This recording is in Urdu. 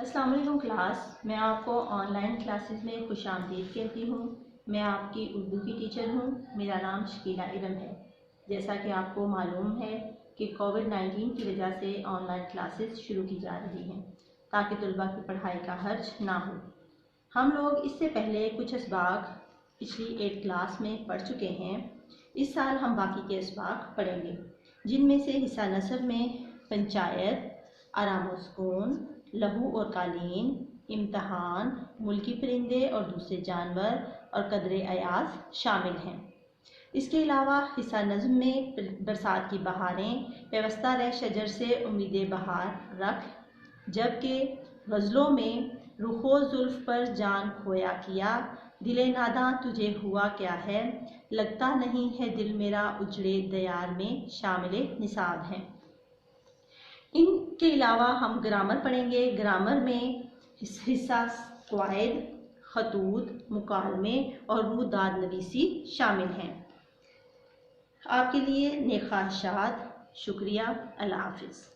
السلام علیکم کلاس، میں آپ کو آن لائن کلاسز میں خوش آمدید کہتی ہوں۔ میں آپ کی اردو کی ٹیچر ہوں۔ میرا نام شکیلہ ارم ہے۔ جیسا کہ آپ کو معلوم ہے کہ کووڈ-19 کی وجہ سے آن لائن کلاسز شروع کی جا رہی ہیں تاکہ طلباء کی پڑھائی کا حرج نہ ہو۔ ہم لوگ اس سے پہلے کچھ اسباق پچھلی 8 کلاس میں پڑھ چکے ہیں۔ اس سال ہم باقی کے اسباق پڑھیں گے، جن میں سے حصہ نثر میں پنچایت، آرام و سکون، لہو اور قالین، امتحان، ملکی پرندے اور دوسرے جانور اور قدر ایاز شامل ہیں۔ اس کے علاوہ حصہ نظم میں برسات کی بہاریں، پیوستہ رہ شجر سے امید بہار رکھ، جبکہ غزلوں میں رخو زلف پر جان کھویا کیا، دل ناداں تجھے ہوا کیا ہے، لگتا نہیں ہے دل میرا اجڑے دیار میں شامل نصاب ہیں۔ ان کے علاوہ ہم گرامر پڑھیں گے۔ گرامر میں حصہ قواعد، خطوط، مکالمے اور روداد نویسی شامل ہیں۔ آپ کے لیے نیک خواہشات۔ شکریہ۔ اللہ حافظ۔